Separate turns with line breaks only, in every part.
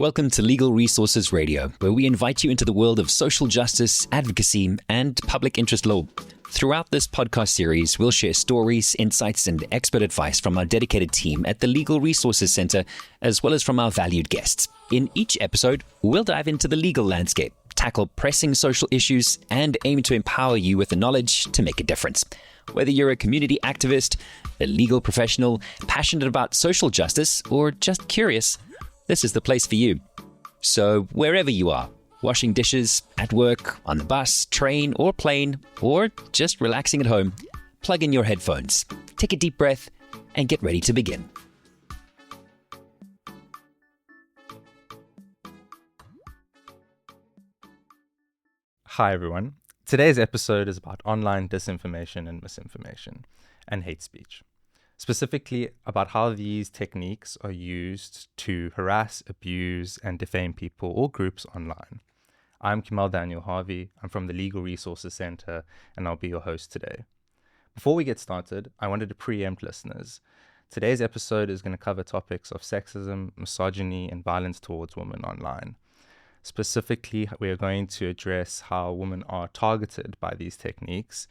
Welcome to Legal Resources Radio, where we invite you into the world of social justice, advocacy, and public interest law. Throughout this podcast series, we'll share stories, insights, and expert advice from our dedicated team at the Legal Resources Center, as well as from our valued guests. In each episode, we'll dive into the legal landscape, tackle pressing social issues, and aim to empower you with the knowledge to make a difference. Whether you're a community activist, a legal professional, passionate about social justice, or just curious, this is the place for you. So wherever you are, washing dishes, at work, on the bus, train, or plane, or just relaxing at home, plug in your headphones, take a deep breath, and get ready to begin.
Hi everyone. Today's episode is about online disinformation and misinformation and hate speech. Specifically about how these techniques are used to harass, abuse, and defame people or groups online. I'm Kamal Daniel Harvey. I'm from the Legal Resources Center, and I'll be your host today. Before we get started, I wanted to preempt listeners. Today's episode is going to cover topics of sexism, misogyny, and violence towards women online. Specifically, we are going to address how women are targeted by these techniques,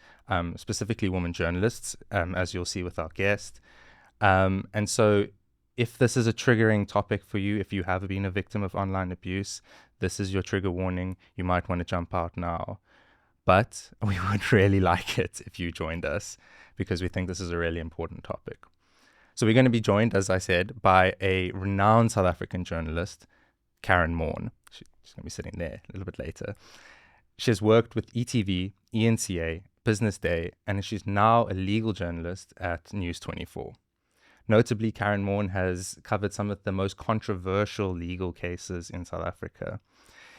specifically women journalists, as you'll see with our guest. And so if this is a triggering topic for you, if you have been a victim of online abuse, this is your trigger warning. You might want to jump out now. But we would really like it if you joined us, because we think this is a really important topic. So we're going to be joined, as I said, by a renowned South African journalist, Karyn Maughan. She's going to be sitting there a little bit later. She has worked with ETV, ENCA, Business Day, and she's now a legal journalist at News 24. Notably, Karyn Maughan has covered some of the most controversial legal cases in South Africa.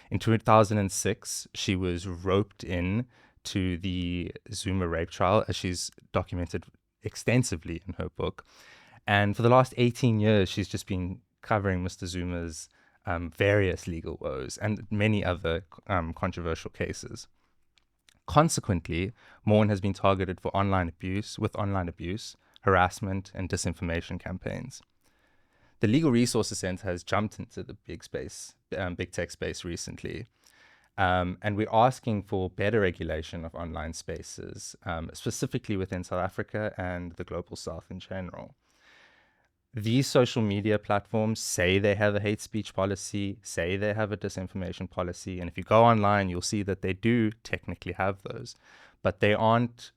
In 2006, she was roped in to the Zuma rape trial, as she's documented extensively in her book. And for the last 18 years, she's just been covering Mr. Zuma's various legal woes and many other controversial cases. Consequently, Maughan has been targeted for online abuse, harassment, and disinformation campaigns. The Legal Resources Center has jumped into the big tech space recently, and we're asking for better regulation of online spaces, specifically within South Africa and the Global South in general. These social media platforms say they have a hate speech policy, say they have a disinformation policy, and if you go online, you'll see that they do technically have those, but they aren't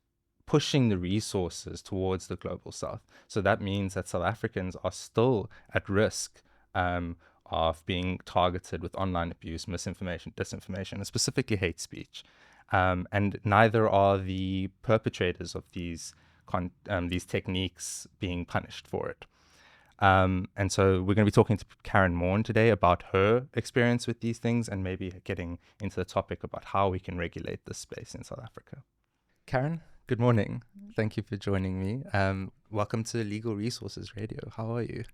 pushing the resources towards the Global South. So that means that South Africans are still at risk of being targeted with online abuse, misinformation, disinformation, and specifically hate speech. And neither are the perpetrators of these techniques being punished for it. And so we're going to be talking to Karyn Maughan today about her experience with these things and maybe getting into the topic about how we can regulate this space in South Africa. Karyn, good morning. Thank you for joining me. Welcome to Legal Resources Radio. How are you?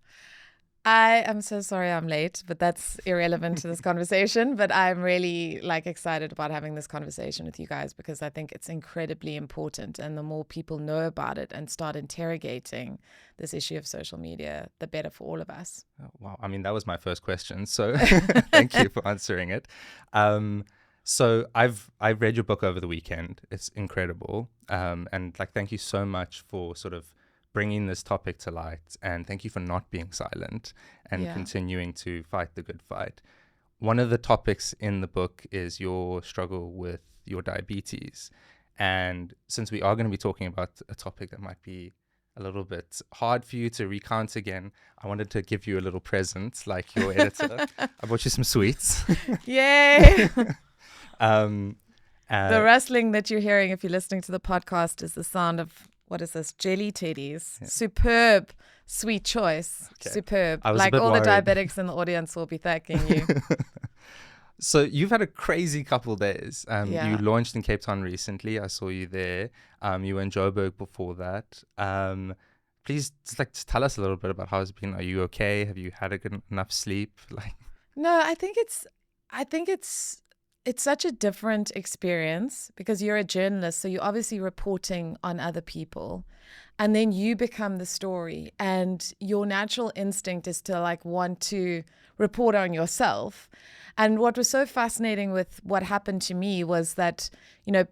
I am so sorry I'm late, but that's irrelevant to this conversation. But I'm really excited about having this conversation with you guys because I think it's incredibly important. And the more people know about it and start interrogating this issue of social media, the better for all of us.
Oh, wow. I mean, that was my first question. So thank you for answering it. So I've read your book over the weekend. It's incredible. And thank you so much for sort of bringing this topic to light, and thank you for not being silent and continuing to fight the good fight. One of the topics in the book is your struggle with your diabetes, and since we are going to be talking about a topic that might be a little bit hard for you to recount again, I wanted to give you a little present, like your editor. I bought you some sweets.
Yay! The rustling that you're hearing if you're listening to the podcast is the sound of, what is this? Jelly Teddies. Yeah. Superb, sweet choice. Okay. Superb. Like all the diabetics in the audience will be thanking you.
So you've had a crazy couple of days. You launched in Cape Town recently. I saw you there. You were in Joburg before that. Please just tell us a little bit about how it's been. Are you okay? Have you had enough sleep?
No, I think it's such a different experience because you're a journalist, so you're obviously reporting on other people. and then you become the story, and your natural instinct is to like want to report on yourself. And what was so fascinating with what happened to me was that, you know,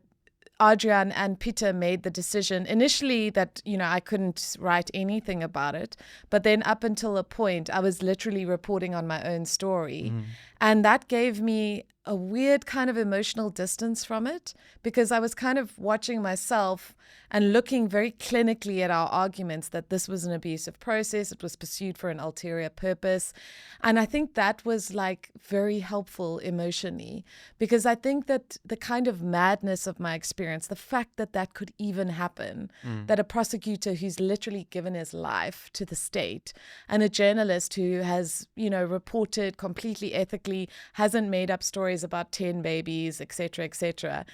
Adrian and Peter made the decision initially that, you know, I couldn't write anything about it. But then up until a point, I was literally reporting on my own story. And that gave me a weird kind of emotional distance from it, because I was kind of watching myself and looking very clinically at our arguments that this was an abusive process. It was pursued for an ulterior purpose. And I think that was like very helpful emotionally, because I think that the kind of madness of my experience, the fact that that could even happen, that a prosecutor who's literally given his life to the state and a journalist who has, you know, reported completely ethically, hasn't made up stories about 10 babies, etc.,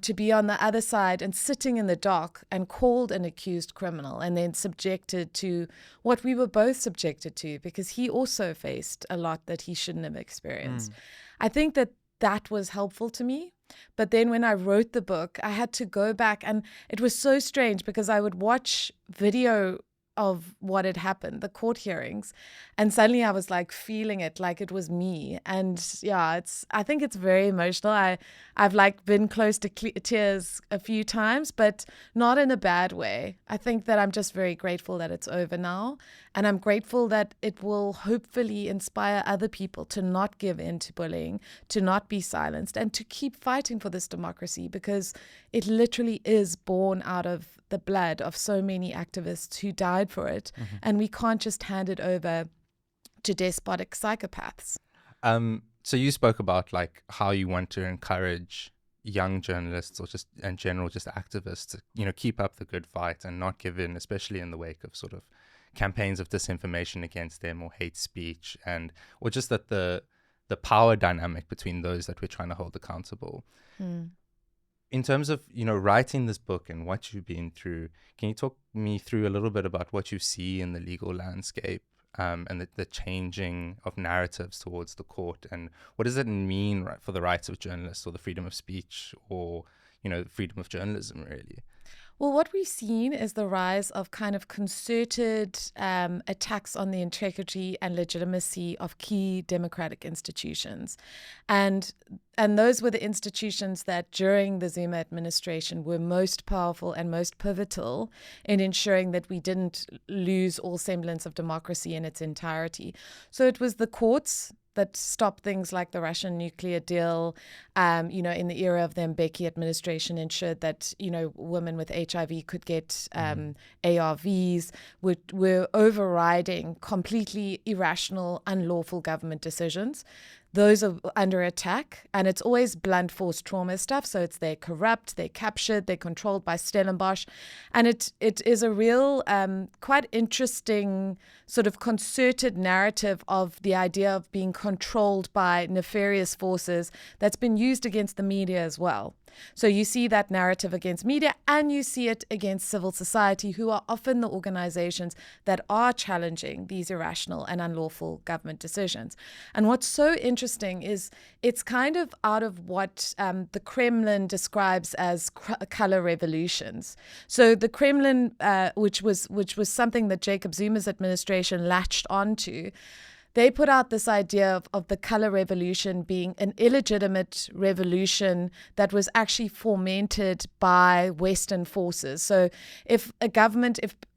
to be on the other side and sitting in the dock and called an accused criminal and then subjected to what we were both subjected to, because he also faced a lot that he shouldn't have experienced. I think that that was helpful to me. But then when I wrote the book, I had to go back, and it was so strange because I would watch video of what had happened, the court hearings, and suddenly I was like feeling it like it was me. And yeah, I think it's very emotional. I've like been close to tears a few times, but not in a bad way. I think that I'm just very grateful that it's over now, and I'm grateful that it will hopefully inspire other people to not give in to bullying, to not be silenced, and to keep fighting for this democracy, because it literally is born out of the blood of so many activists who died for it. And we can't just hand it over to despotic psychopaths.
So you spoke about like how you want to encourage young journalists, or just in general just activists, to, you know, keep up the good fight and not give in, especially in the wake of sort of campaigns of disinformation against them or hate speech, and or just that the power dynamic between those that we're trying to hold accountable. In terms of, you know, writing this book and what you've been through, can you talk me through a little bit about what you see in the legal landscape, and the changing of narratives towards the court, and what does it mean for the rights of journalists, or the freedom of speech, or, you know, freedom of journalism, really?
Well, what we've seen is the rise of kind of concerted attacks on the integrity and legitimacy of key democratic institutions. And those were the institutions that during the Zuma administration were most powerful and most pivotal in ensuring that we didn't lose all semblance of democracy in its entirety. So it was the courts that stopped things like the Russian nuclear deal. You know, in the era of the Mbeki administration, ensured that, you know, women with HIV could get ARVs, were overriding completely irrational, unlawful government decisions. Those are under attack, and it's always blunt force trauma stuff. So it's they're corrupt, they're captured, they're controlled by Stellenbosch. And it is a real, quite interesting sort of concerted narrative of the idea of being controlled by nefarious forces that's been used against the media as well. So you see that narrative against media, and you see it against civil society, who are often the organizations that are challenging these irrational and unlawful government decisions. And what's so interesting is it's kind of out of what the Kremlin describes as color revolutions. So the Kremlin, which was something that Jacob Zuma's administration latched onto, they put out this idea of the color revolution being an illegitimate revolution that was actually fomented by Western forces. So if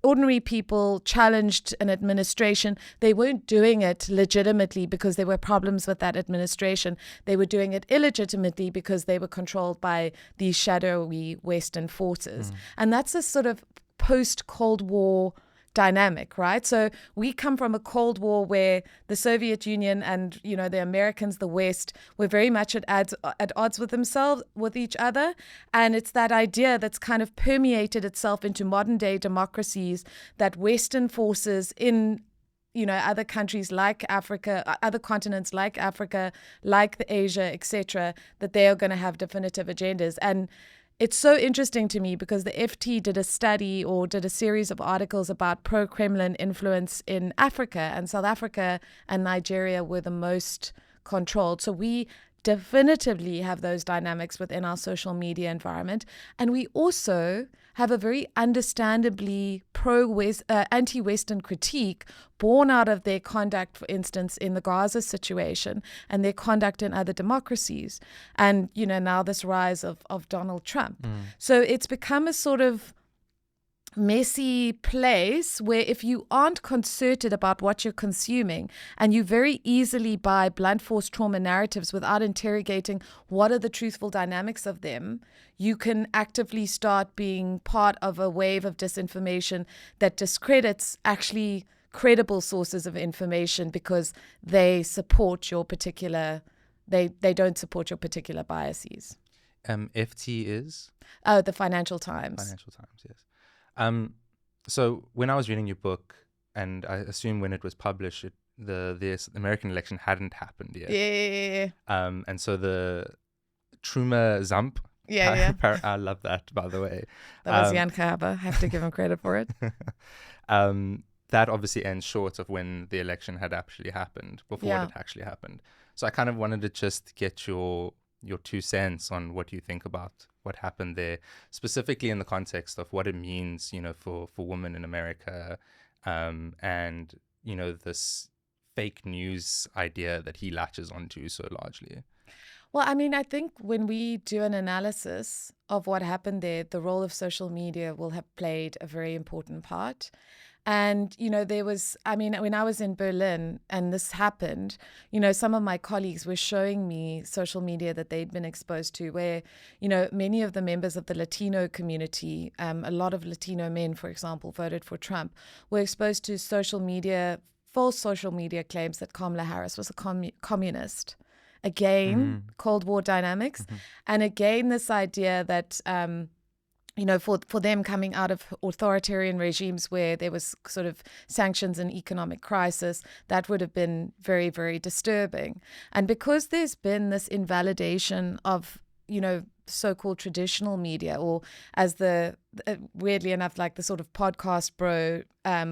ordinary people challenged an administration, they weren't doing it legitimately because there were problems with that administration. They were doing it illegitimately because they were controlled by these shadowy Western forces. And that's a sort of post-Cold War dynamic, right? So we come from a Cold War where the Soviet Union and, you know, the Americans, the West, were very much at odds with themselves, with each other. And it's that idea that's kind of permeated itself into modern day democracies, that Western forces in, you know, other countries like Africa, other continents like Africa, like the Asia, etc., that they are going to have definitive agendas. And it's so interesting to me because the FT did a study or did a series of articles about pro-Kremlin influence in Africa, and South Africa and Nigeria were the most controlled. So we definitively have those dynamics within our social media environment. And we also have a very understandably anti-Western critique born out of their conduct, for instance, in the Gaza situation and their conduct in other democracies. And, now this rise of Donald Trump. So it's become a sort of messy place where if you aren't concerted about what you're consuming and you very easily buy blunt force trauma narratives without interrogating what are the truthful dynamics of them, you can actively start being part of a wave of disinformation that discredits actually credible sources of information because they support your particular, they don't support your particular biases.
FT is?
The Financial Times.
Financial Times, yes. So when I was reading your book, and I assume when it was published, the American election hadn't happened yet.
Yeah.
And so the Truma Zump.
Yeah.
I love that, by the way.
That was Jan Gehaber. Have to give him credit for it.
That obviously ends short of when the election had actually happened, before it had actually happened. So I kind of wanted to just get your 2 cents on what you think about what happened there, specifically in the context of what it means, for women in America, and, this fake news idea that he latches onto so largely.
Well, I think when we do an analysis of what happened there, the role of social media will have played a very important part. And, there was, when I was in Berlin and this happened, some of my colleagues were showing me social media that they'd been exposed to where, many of the members of the Latino community, a lot of Latino men, for example, voted for Trump, were exposed to false social media claims that Kamala Harris was a communist. Again, Cold War dynamics. Mm-hmm. And again, this idea that, for them coming out of authoritarian regimes where there was sort of sanctions and economic crisis, that would have been very, very disturbing. And because there's been this invalidation of, so-called traditional media, or as weirdly enough, like the sort of podcast bro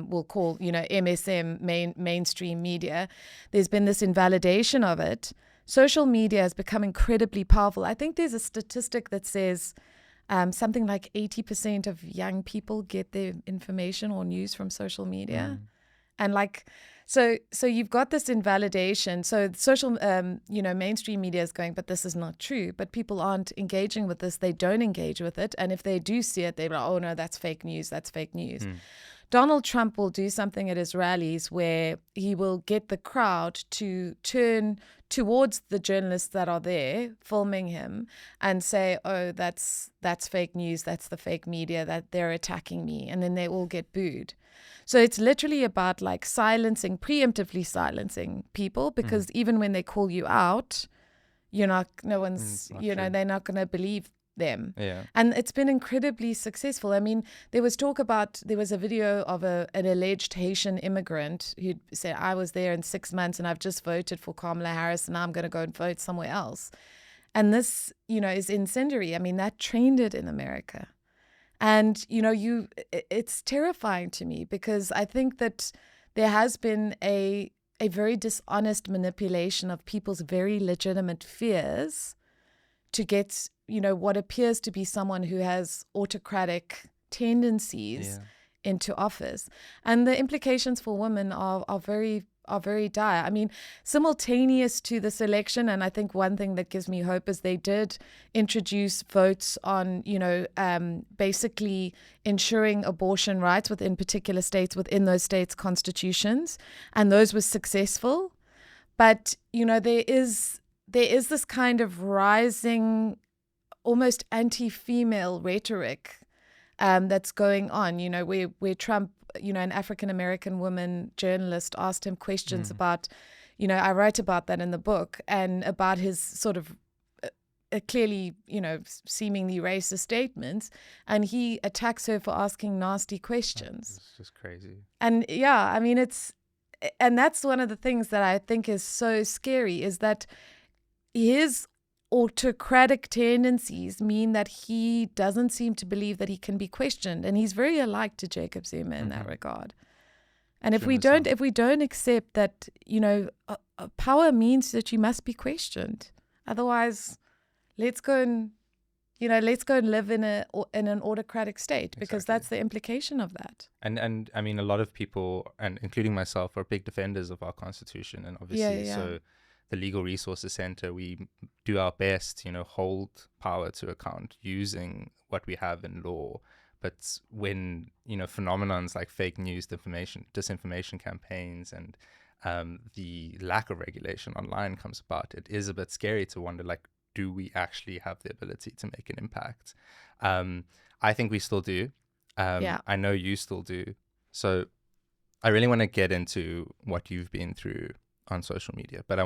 will call, MSM, mainstream media, there's been this invalidation of it. Social media has become incredibly powerful. I think there's a statistic that says something like 80% of young people get their information or news from social media. And so you've got this invalidation. So social, mainstream media is going, but this is not true. But people aren't engaging with this. They don't engage with it. And if they do see it, they're like, oh no, that's fake news. That's fake news. Donald Trump will do something at his rallies where he will get the crowd to turn towards the journalists that are there filming him and say, oh, that's fake news, that's the fake media, that they're attacking me, and then they all get booed. So it's literally about preemptively silencing people, because even when they call you out, they're not going to believe them.
Yeah.
And it's been incredibly successful. There was a video of an alleged Haitian immigrant who said, I was there in 6 months and I've just voted for Kamala Harris and now I'm going to go and vote somewhere else. And this, is incendiary. That trended in America. And, it's terrifying to me, because I think that there has been a very dishonest manipulation of people's very legitimate fears to get, what appears to be someone who has autocratic tendencies into office. And the implications for women are very dire. Simultaneous to this election, and I think one thing that gives me hope is they did introduce votes on, basically ensuring abortion rights within particular states, within those states' constitutions, and those were successful. But, there is this kind of rising, almost anti-female rhetoric that's going on, where Trump, an African-American woman journalist asked him questions about, I write about that in the book, and about his sort of clearly, seemingly racist statements, and he attacks her for asking nasty questions.
It's just crazy.
And and that's one of the things that I think is so scary, is that his autocratic tendencies mean that he doesn't seem to believe that he can be questioned, and he's very alike to Jacob Zuma in that regard. And if we don't accept that, power means that you must be questioned. Otherwise, let's go and live in an autocratic state, because that's the implication of that.
And I mean, a lot of people, and including myself, are big defenders of our Constitution, and obviously, so the Legal Resources Center, we do our best, hold power to account using what we have in law. But when phenomenons like fake news, disinformation campaigns, and the lack of regulation online comes about, it is a bit scary to wonder, like, do we actually have the ability to make an impact? I think we still do. I know you still do. So I really want to get into what you've been through on social media. But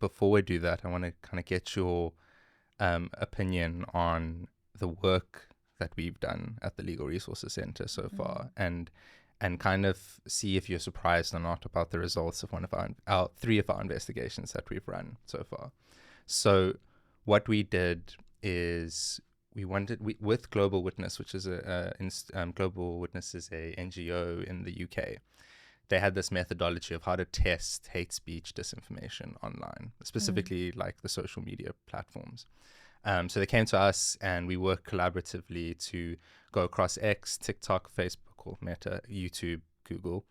before we do that, I want to kind of get your opinion on the work that we've done at the Legal Resources Center so far, and kind of see if you're surprised or not about the results of one of our three of our investigations that we've run so far. So what we did is with Global Witness, which is Global Witness is a NGO in the UK. They had this methodology of how to test hate speech disinformation online, specifically like the social media platforms. So they came to us, and we worked collaboratively to go across X, TikTok, Facebook, or Meta, YouTube, Google,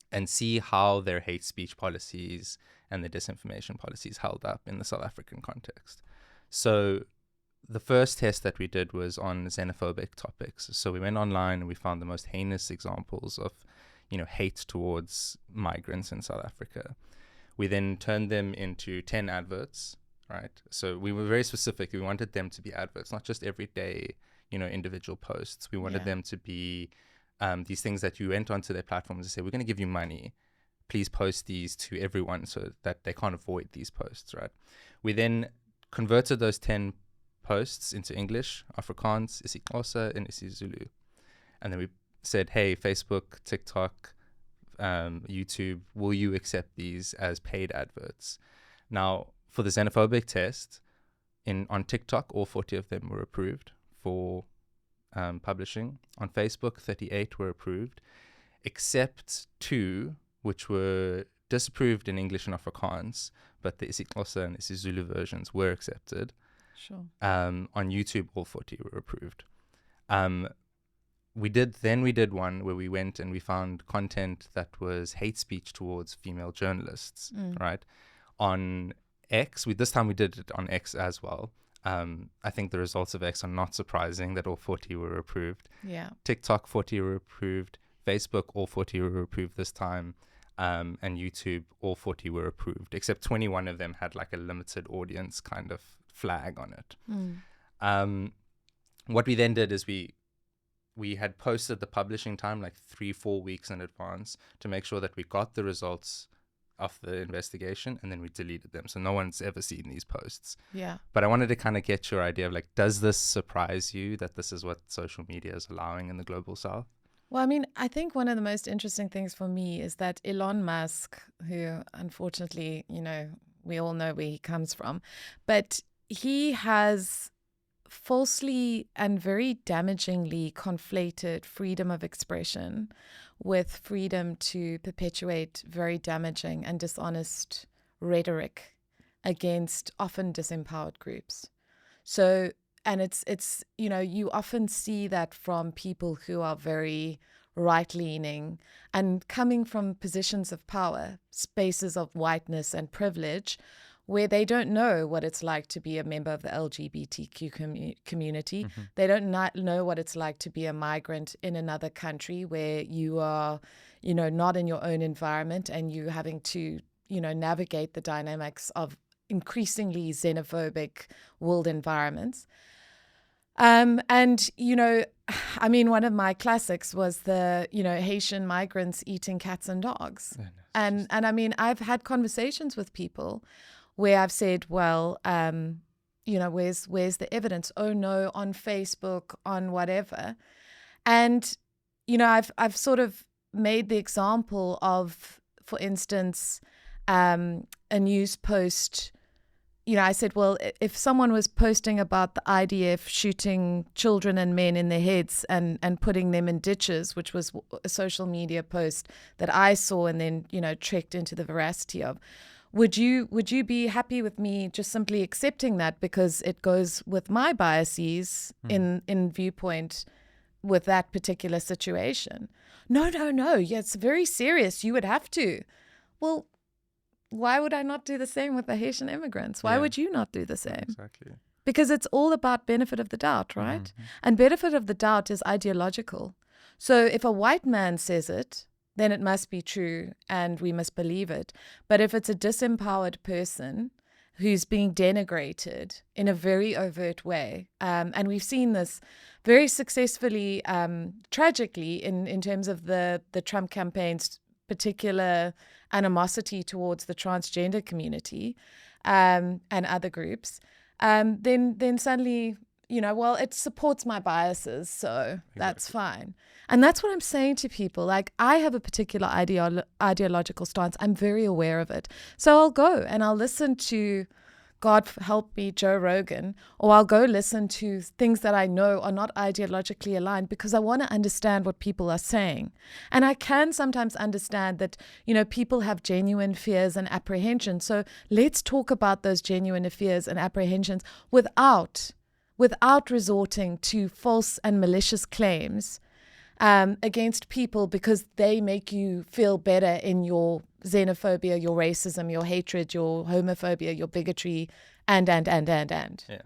and see how their hate speech policies and the disinformation policies held up in the South African context. So the first test that we did was on xenophobic topics. So we went online and we found the most heinous examples of, hate towards migrants in South Africa. We then turned them into 10 adverts, right? So we were very specific. We wanted them to be adverts, not just everyday, individual posts. We wanted them to be these things that you went onto their platforms and say, we're going to give you money. Please post these to everyone so that they can't avoid these posts, right? We then converted those 10 posts into English, Afrikaans, isiXhosa, and isiZulu. And then we said, hey, Facebook, TikTok, YouTube, will you accept these as paid adverts? Now, for the xenophobic test, on TikTok, all 40 of them were approved for publishing. On Facebook, 38 were approved, except 2, which were disapproved in English and Afrikaans, but the isiXhosa and isiZulu versions were accepted.
Sure.
On YouTube, all 40 were approved. We did one where we went and we found content that was hate speech towards female journalists, right? On X, this time we did it on X as well. I think the results of X are not surprising that all 40 were approved.
Yeah.
TikTok, 40 were approved. Facebook, all 40 were approved this time. And YouTube, all 40 were approved, except 21 of them had like a limited audience kind of flag on it. What we then did is we had posted the publishing time like 3-4 weeks in advance to make sure that we got the results of the investigation, and then we deleted them. So no one's ever seen these posts.
Yeah.
But I wanted to kind of get your idea of like, does this surprise you that this is what social media is allowing in the global south?
Well, I mean, I think one of the most interesting things for me is that Elon Musk, who unfortunately, we all know where he comes from, but he has falsely and very damagingly conflated freedom of expression with freedom to perpetuate very damaging and dishonest rhetoric against often disempowered groups. So, and it's you often see that from people who are very right-leaning and coming from positions of power, spaces of whiteness and privilege, where they don't know what it's like to be a member of the LGBTQ community. Mm-hmm. They don't know what it's like to be a migrant in another country where you are, not in your own environment, and you having to, navigate the dynamics of increasingly xenophobic world environments. One of my classics was the, Haitian migrants eating cats and dogs. Oh, no, and I mean, I've had conversations with people where I've said, well, where's the evidence? Oh no, on Facebook, on whatever. And, I've sort of made the example of, for instance, a news post. I said, well, if someone was posting about the IDF shooting children and men in their heads and putting them in ditches, which was a social media post that I saw and then, trekked into the veracity of, would you be happy with me just simply accepting that because it goes with my biases in viewpoint with that particular situation? No. Yeah, it's very serious. You would have to. Well, why would I not do the same with the Haitian immigrants? Why would you not do the same?
Exactly.
Because it's all about benefit of the doubt, right?
Mm-hmm.
And benefit of the doubt is ideological. So if a white man says it, then it must be true and we must believe it. But if it's a disempowered person who's being denigrated in a very overt way, and we've seen this very successfully, tragically, in terms of the Trump campaign's particular animosity towards the transgender community and other groups, then suddenly, well, it supports my biases, so that's fine. And that's what I'm saying to people. Like, I have a particular ideological stance. I'm very aware of it. So I'll go and I'll listen to, God help me, Joe Rogan, or I'll go listen to things that I know are not ideologically aligned because I want to understand what people are saying. And I can sometimes understand that, people have genuine fears and apprehensions. So let's talk about those genuine fears and apprehensions without resorting to false and malicious claims against people because they make you feel better in your xenophobia, your racism, your hatred, your homophobia, your bigotry, and.
Yeah.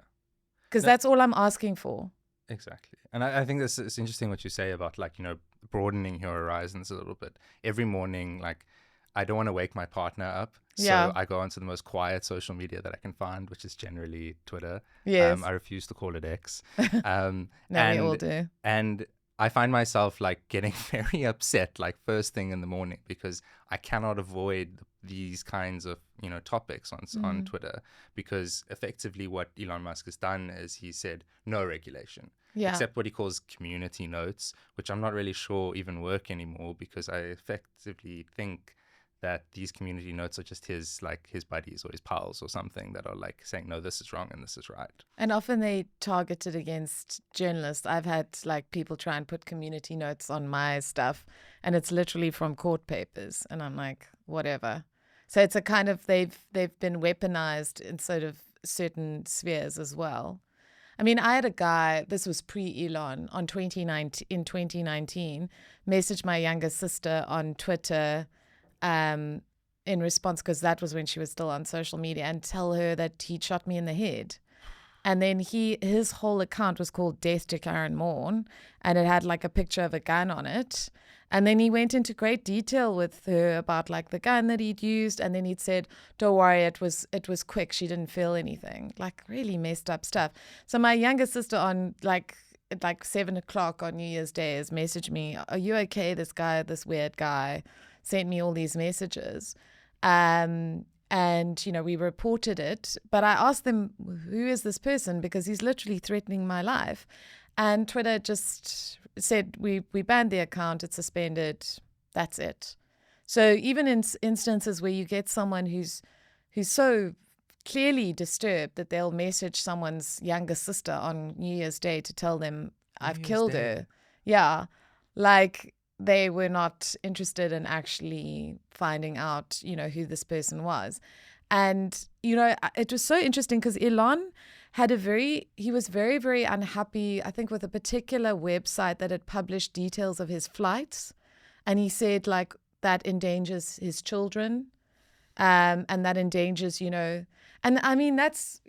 Because that's all I'm asking for.
Exactly. And I think this is interesting what you say about, like, broadening your horizons a little bit. Every morning, like, I don't want to wake my partner up. So I go onto the most quiet social media that I can find, which is generally Twitter.
Yes.
I refuse to call it X.
No, we all do.
And I find myself like getting very upset like first thing in the morning because I cannot avoid these kinds of topics on Twitter, because effectively what Elon Musk has done is he said no regulation, except what he calls community notes, which I'm not really sure even work anymore, because I effectively think that these community notes are just his buddies or his pals or something that are like saying, no, this is wrong and this is right.
And often they target it against journalists. I've had like people try and put community notes on my stuff and it's literally from court papers. And I'm like, whatever. So it's a kind of, they've been weaponized in sort of certain spheres as well. I mean, I had a guy, this was pre-Elon, in 2019, messaged my younger sister on Twitter in response, because that was when she was still on social media, and tell her that he'd shot me in the head. And then his whole account was called Death to Karyn Maughan, and it had like a picture of a gun on it. And then he went into great detail with her about like the gun that he'd used, and then he'd said, don't worry, it was quick, she didn't feel anything. Like really messed up stuff. So my younger sister on like 7 o'clock on New Year's Day has messaged me, are you okay? This weird guy sent me all these messages. And, we reported it. But I asked them, who is this person? Because he's literally threatening my life. And Twitter just said, we banned the account, it's suspended, that's it. So even in instances where you get someone who's so clearly disturbed that they'll message someone's younger sister on New Year's Day to tell them, I've killed her. Yeah, like they were not interested in actually finding out, who this person was. And, it was so interesting because Elon he was very, very unhappy, I think, with a particular website that had published details of his flights. And he said, like, that endangers his children, and that endangers, and I mean, that's,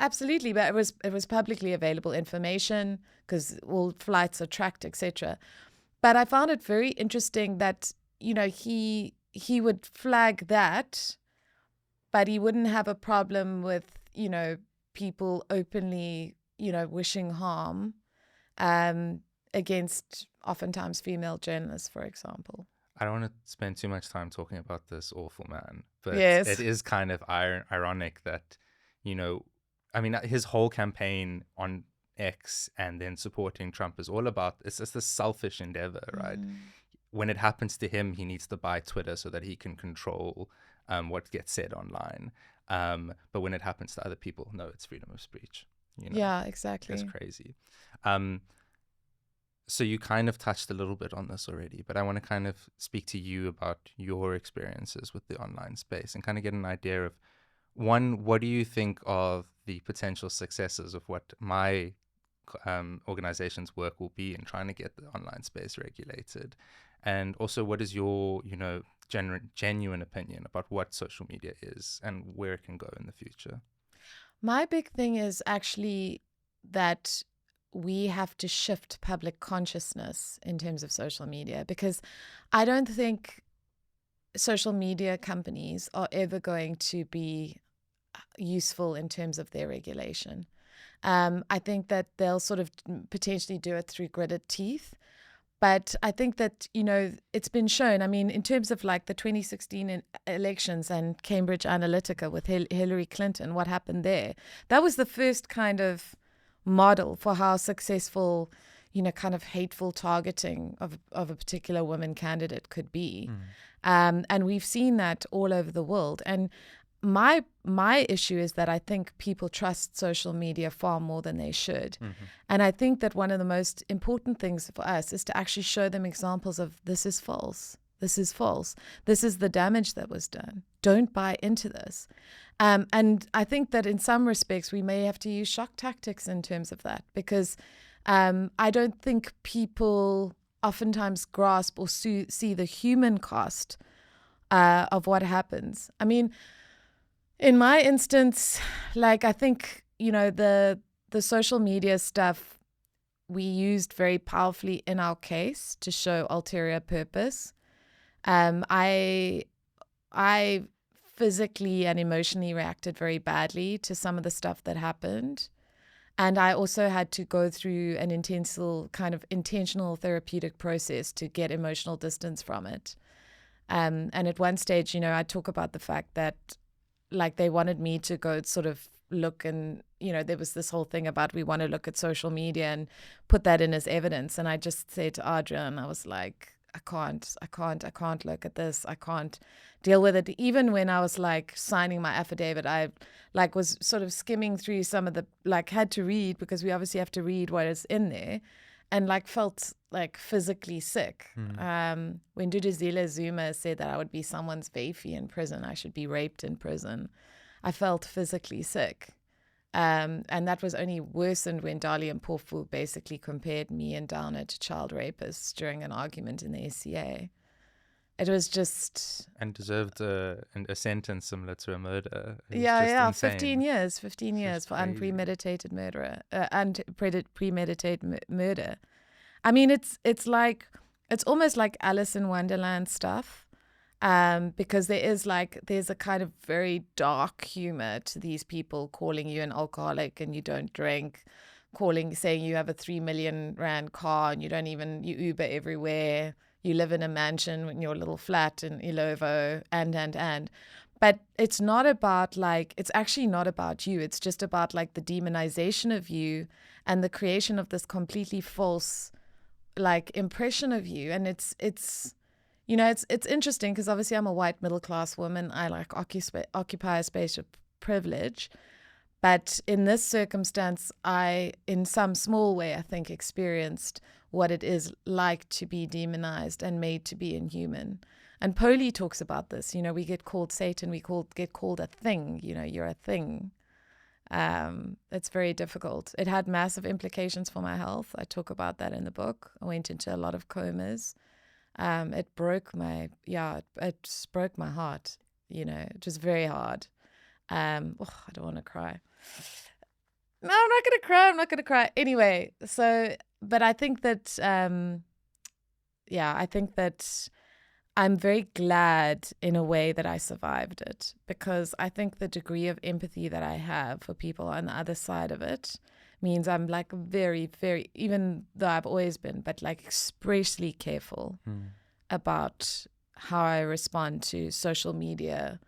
absolutely. But it was publicly available information because all flights are tracked, etc. But I found it very interesting that, he would flag that, but he wouldn't have a problem with, people openly, wishing harm against oftentimes female journalists, for example.
I don't want to spend too much time talking about this awful man, but
yes.
It is kind of ironic that, I mean, his whole campaign on X and then supporting Trump is all about, it's just this selfish endeavor, right? When it happens to him, he needs to buy Twitter so that he can control what gets said online. But when it happens to other people, no, it's freedom of speech.
Yeah, exactly.
It's crazy. So you kind of touched a little bit on this already, but I want to kind of speak to you about your experiences with the online space and kind of get an idea of, one, what do you think of the potential successes of what my organization's work will be in trying to get the online space regulated? And also, what is your, genuine opinion about what social media is and where it can go in the future?
My big thing is actually that we have to shift public consciousness in terms of social media, because I don't think social media companies are ever going to be useful in terms of their regulation. I think that they'll sort of potentially do it through gritted teeth. But I think that, it's been shown, I mean, in terms of like the 2016 elections and Cambridge Analytica with Hillary Clinton, what happened there, that was the first kind of model for how successful, kind of hateful targeting of a particular woman candidate could be. And we've seen that all over the world. And my issue is that I think people trust social media far more than they should. And I think that one of the most important things for us is to actually show them examples of this is false. This is false. This is the damage that was done. Don't buy into this. And I think that in some respects, we may have to use shock tactics in terms of that, because I don't think people oftentimes grasp or see the human cost of what happens. I mean, in my instance, like, I think, the social media stuff we used very powerfully in our case to show ulterior purpose. I physically and emotionally reacted very badly to some of the stuff that happened. And I also had to go through an intentional therapeutic process to get emotional distance from it. And at one stage, I talk about the fact that, like, they wanted me to go sort of look, and, there was this whole thing about we want to look at social media and put that in as evidence. And I just said to Adrian, I was like, I can't look at this. I can't deal with it. Even when I was like signing my affidavit, I like was sort of skimming through some of the, like, had to read, because we obviously have to read what is in there, and like felt like physically sick. When Duduzile Zuma said that I would be someone's Vafi in prison, I should be raped in prison, I felt physically sick. And that was only worsened when Dali and Mpofu basically compared me and Downer to child rapists during an argument in the SCA. It was just...
And deserved a sentence similar to a murder.
Yeah,
insane.
15 years for unpremeditated murder. Premeditated murder. I mean, it's almost like Alice in Wonderland stuff, because there's a kind of very dark humor to these people calling you an alcoholic and you don't drink, saying you have a 3 million rand car and you Uber everywhere. You live in a mansion in your little flat in Ilovo, and. But it's not about it's actually not about you. It's just about like the demonization of you and the creation of this completely false impression of you. And it's interesting, because obviously I'm a white middle class woman. I occupy a space of privilege. But in this circumstance, I, in some small way, I think, experienced what it is like to be demonized and made to be inhuman. And Poli talks about this. We get called Satan. We get called a thing. You're a thing. It's very difficult. It had massive implications for my health. I talk about that in the book. I went into a lot of comas. It broke my heart. It was very hard. I don't want to cry. No, I'm not going to cry. Anyway, but I think that, I'm very glad in a way that I survived it, because I think the degree of empathy that I have for people on the other side of it means I'm like very, very, even though I've always been, but like expressly careful about how I respond to social media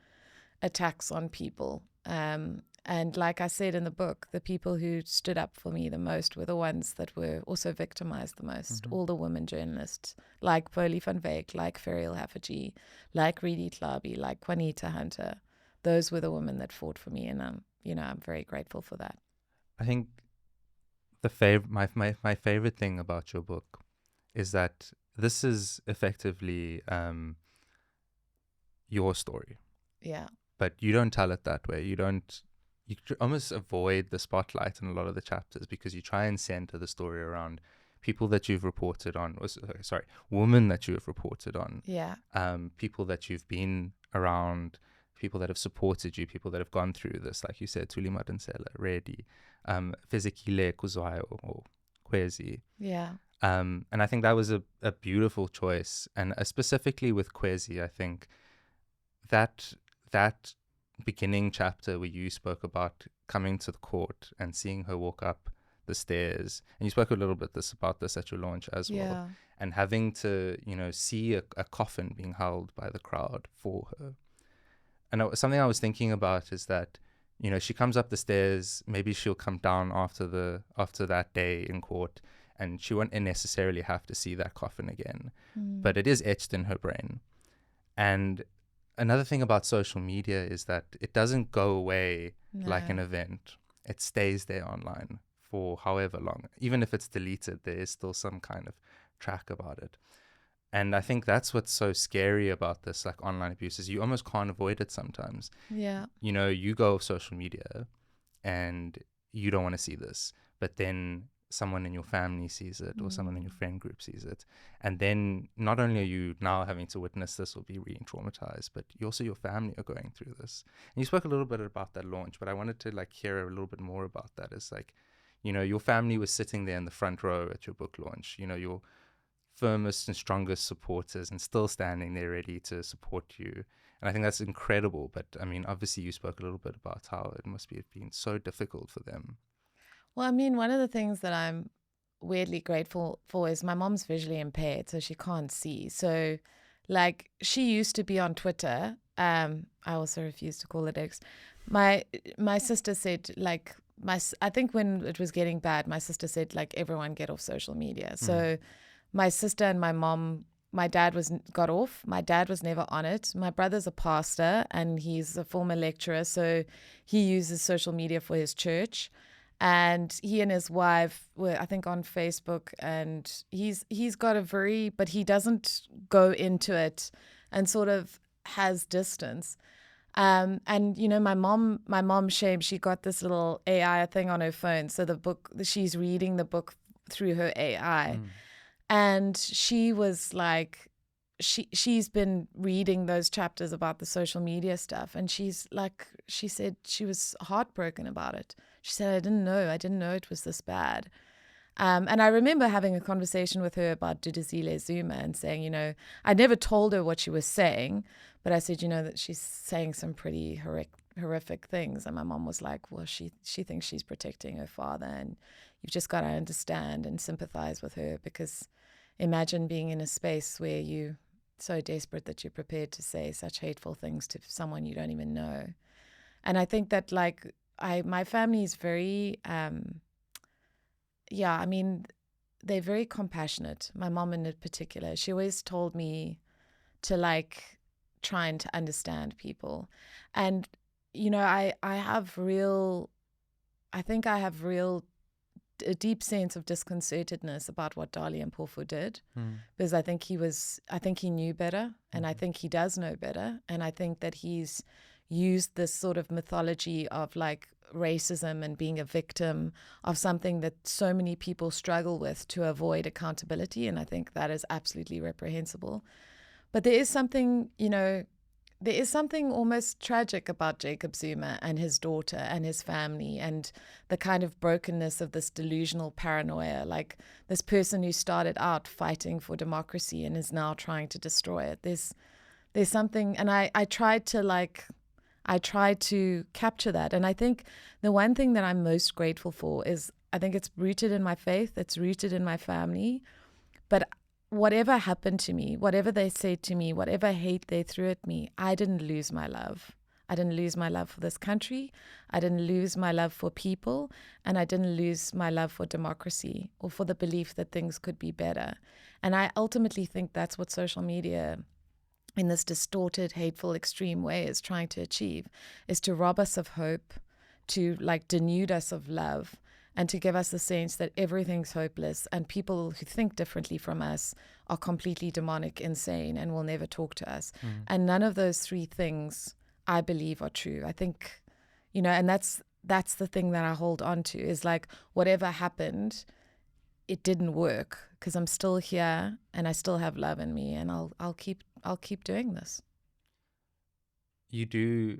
attacks on people. And like I said in the book, the people who stood up for me the most were the ones that were also victimized the most. All the women journalists, like Poli van Wyk, like Ferial Haffajee, like Reedy Tlabi, like Juanita Hunter. Those were the women that fought for me, and I'm very grateful for that.
I think my favorite thing about your book is that this is effectively your story,
Yeah.
but you don't tell it that way. You almost avoid the spotlight in a lot of the chapters because you try and center the story around people that you've reported on, women that you have reported on,
Yeah.
people that you've been around, people that have supported you, people that have gone through this, like you said, Tuli Madansela, Redi, Fezekile Kuzwayo or Kwezi.
Yeah.
And I think that was a beautiful choice. And specifically with Kwezi, I think that beginning chapter where you spoke about coming to the court and seeing her walk up the stairs, and you spoke a little bit about this at your launch as well, and having to, see a coffin being held by the crowd for her. And something I was thinking about is that, she comes up the stairs, maybe she'll come down after that day in court, and she won't necessarily have to see that coffin again, but it is etched in her brain. And another thing about social media is that it doesn't go away like an event. It stays there online for however long. Even if it's deleted, there is still some kind of track about it. And I think that's what's so scary about this, like online abuse, is you almost can't avoid it sometimes.
Yeah.
You go off social media and you don't want to see this, but then someone in your family sees it or someone in your friend group sees it. And then not only are you now having to witness this or be re-traumatized, but your family are going through this. And you spoke a little bit about that launch, but I wanted to hear a little bit more about that. It's your family was sitting there in the front row at your book launch, your firmest and strongest supporters, and still standing there ready to support you. And I think that's incredible. But I mean, obviously you spoke a little bit about how it must have been so difficult for them.
Well, I mean, one of the things that I'm weirdly grateful for is my mom's visually impaired, so she can't see. So, she used to be on Twitter. I also refuse to call it X. My sister said, I think when it was getting bad, my sister said, everyone get off social media. So my sister and my mom, my dad got off. My dad was never on it. My brother's a pastor and he's a former lecturer, so he uses social media for his church. And he and his wife were, I think, on Facebook, and he's got but he doesn't go into it and sort of has distance. And my mom, shame, she got this little AI thing on her phone. So she's reading the book through her AI. And she was she's been reading those chapters about the social media stuff, and she said she was heartbroken about it. She said, I didn't know it was this bad. And I remember having a conversation with her about Duduzile Zuma and saying, I never told her what she was saying, but I said, that she's saying some pretty horrific things. And my mom was like, well, she thinks she's protecting her father, and you've just got to understand and sympathize with her, because imagine being in a space where you're so desperate that you're prepared to say such hateful things to someone you don't even know. And I think that my family is very, they're very compassionate. My mom in particular, she always told me to trying to understand people. And, I have a deep sense of disconcertedness about what Dali and Mpofu did, because I think he knew better, and I think he does know better. And I think that he's used this sort of mythology of racism and being a victim of something that so many people struggle with to avoid accountability. And I think that is absolutely reprehensible. But there is something almost tragic about Jacob Zuma and his daughter and his family, and the kind of brokenness of this delusional paranoia, this person who started out fighting for democracy and is now trying to destroy it. There's something, and I tried to capture that. And I think the one thing that I'm most grateful for is, I think it's rooted in my faith, it's rooted in my family. But whatever happened to me, whatever they said to me, whatever hate they threw at me, I didn't lose my love. I didn't lose my love for this country. I didn't lose my love for people. And I didn't lose my love for democracy or for the belief that things could be better. And I ultimately think that's what social media, in this distorted, hateful, extreme way, is trying to achieve, is to rob us of hope, to denude us of love, and to give us the sense that everything's hopeless and people who think differently from us are completely demonic, insane, and will never talk to us. And none of those three things, I believe, are true. I think, and that's the thing that I hold on to, is like, whatever happened, it didn't work, because I'm still here and I still have love in me, and I'll keep doing this.
You do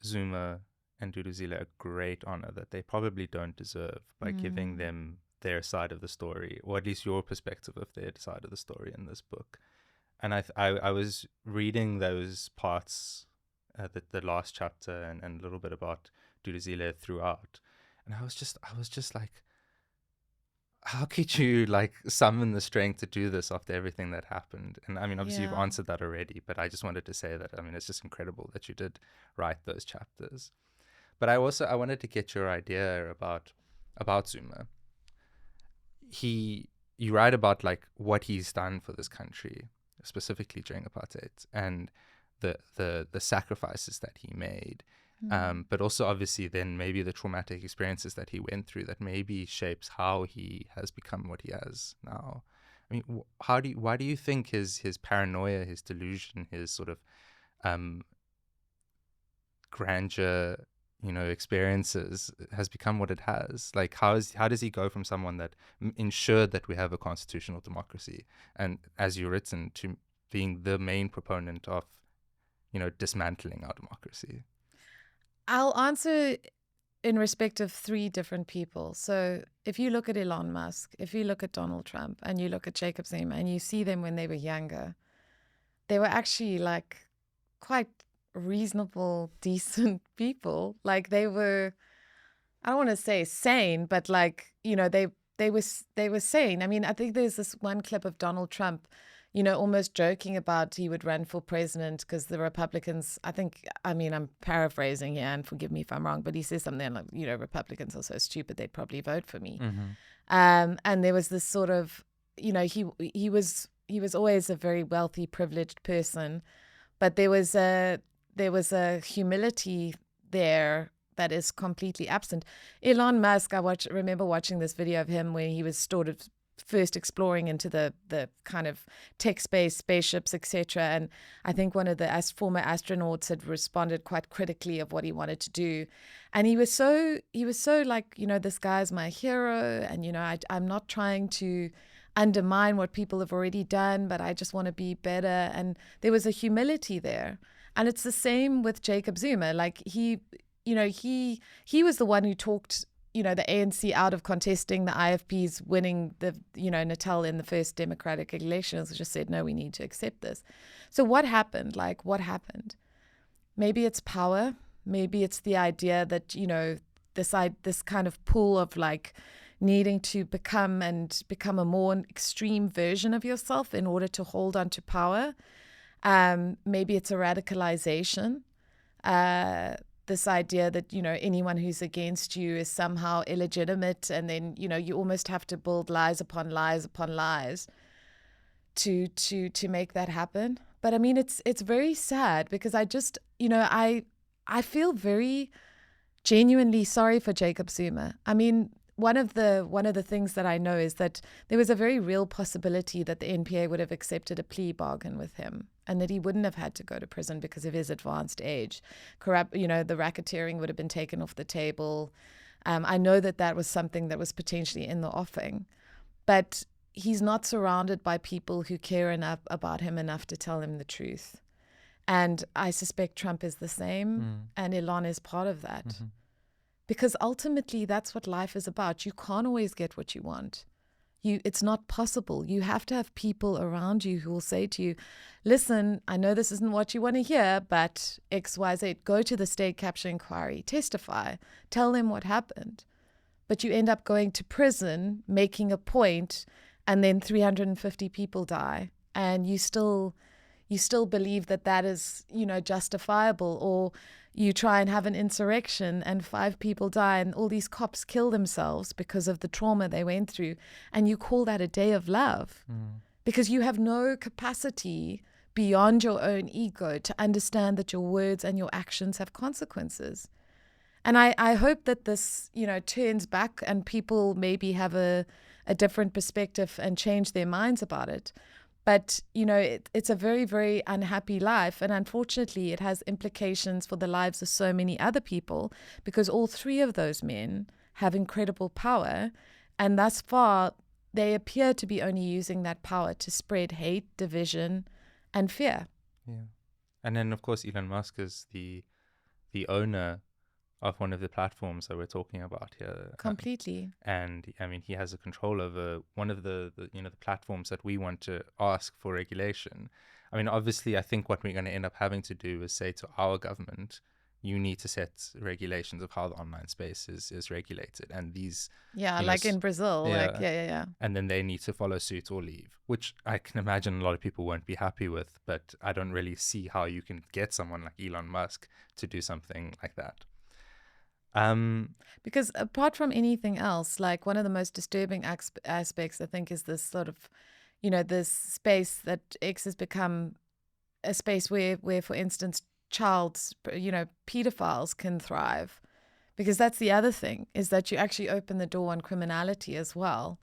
Zuma and Duduzile a great honor that they probably don't deserve by giving them their side of the story, or at least your perspective of their side of the story in this book. And I was reading those parts, the last chapter and a little bit about Duduzile throughout, and I was just like, how could you like summon the strength to do this after everything that happened? And I mean, obviously you've answered that already, but I just wanted to say that, I mean, it's just incredible that you did write those chapters. But I wanted to get your idea about Zuma. You write about like what he's done for this country, specifically during apartheid, and the sacrifices that he made. But also obviously then maybe the traumatic experiences that he went through that maybe shapes how he has become what he has now. I mean, why do you think his paranoia, his delusion, his sort of grandeur, experiences has become what it has? Like, how does he go from someone that ensured that we have a constitutional democracy, and as you've written, to being the main proponent of, dismantling our democracy?
I'll answer in respect of three different people. So if you look at Elon Musk, if you look at Donald Trump, and you look at Jacob Zuma, and you see them when they were younger, they were actually like quite reasonable, decent people. Like, they were, I don't want to say sane, but like, they were sane. I mean, I think there's this one clip of Donald Trump, almost joking about he would run for president because the Republicans, I'm paraphrasing here, and forgive me if I'm wrong, but he says something like, Republicans are so stupid, they'd probably vote for me. And there was this sort of, he was always a very wealthy, privileged person, but there was a humility there that is completely absent. Elon Musk, remember watching this video of him where he was sort of first exploring into the kind of tech-based spaceships, etc. And I think one of the former astronauts had responded quite critically of what he wanted to do. And he was so like, this guy's my hero, and, I'm not trying to undermine what people have already done, but I just want to be better. And there was a humility there. And it's the same with Jacob Zuma. Like, he was the one who talked, the ANC out of contesting the IFP's winning the, Natal in the first democratic elections. Just said, no, we need to accept this. So what happened? Like, what happened? Maybe it's power. Maybe it's the idea that, this kind of pull of like needing to become a more extreme version of yourself in order to hold on to power. Maybe it's a radicalization. This idea that, anyone who's against you is somehow illegitimate. And then, you almost have to build lies upon lies upon lies to make that happen. But I mean, it's very sad, because I just, I feel very genuinely sorry for Jacob Zuma. I mean, one of the things that I know is that there was a very real possibility that the NPA would have accepted a plea bargain with him, and that he wouldn't have had to go to prison because of his advanced age. The racketeering would have been taken off the table. I know that was something that was potentially in the offing, but he's not surrounded by people who care enough about him enough to tell him the truth. And I suspect Trump is the same, and Elon is part of that. Mm-hmm. Because ultimately, that's what life is about. You can't always get what you want. It's not possible. You have to have people around you who will say to you, listen, I know this isn't what you want to hear, but X, Y, Z, go to the state capture inquiry, testify, tell them what happened. But you end up going to prison, making a point, and then 350 people die. And you still believe that is, justifiable. Or you try and have an insurrection and 5 people die and all these cops kill themselves because of the trauma they went through. And you call that a day of love because you have no capacity beyond your own ego to understand that your words and your actions have consequences. And I hope that this, turns back and people maybe have a different perspective and change their minds about it. But, it's a very, very unhappy life. And unfortunately, it has implications for the lives of so many other people, because all three of those men have incredible power. And thus far, they appear to be only using that power to spread hate, division, and fear.
Yeah. And then, of course, Elon Musk is the owner of one of the platforms that we're talking about here.
Completely.
And I mean, he has a control over one of the platforms that we want to ask for regulation. I mean, obviously, I think what we're going to end up having to do is say to our government, you need to set regulations of how the online space is regulated. And these...
Yeah, like in Brazil.
Yeah.
Yeah.
And then they need to follow suit or leave, which I can imagine a lot of people won't be happy with. But I don't really see how you can get someone like Elon Musk to do something like that.
Because apart from anything else, like one of the most disturbing aspects, I think, is this sort of, this space that X has become a space where, for instance, pedophiles can thrive. Because that's the other thing, is that you actually open the door on criminality as well.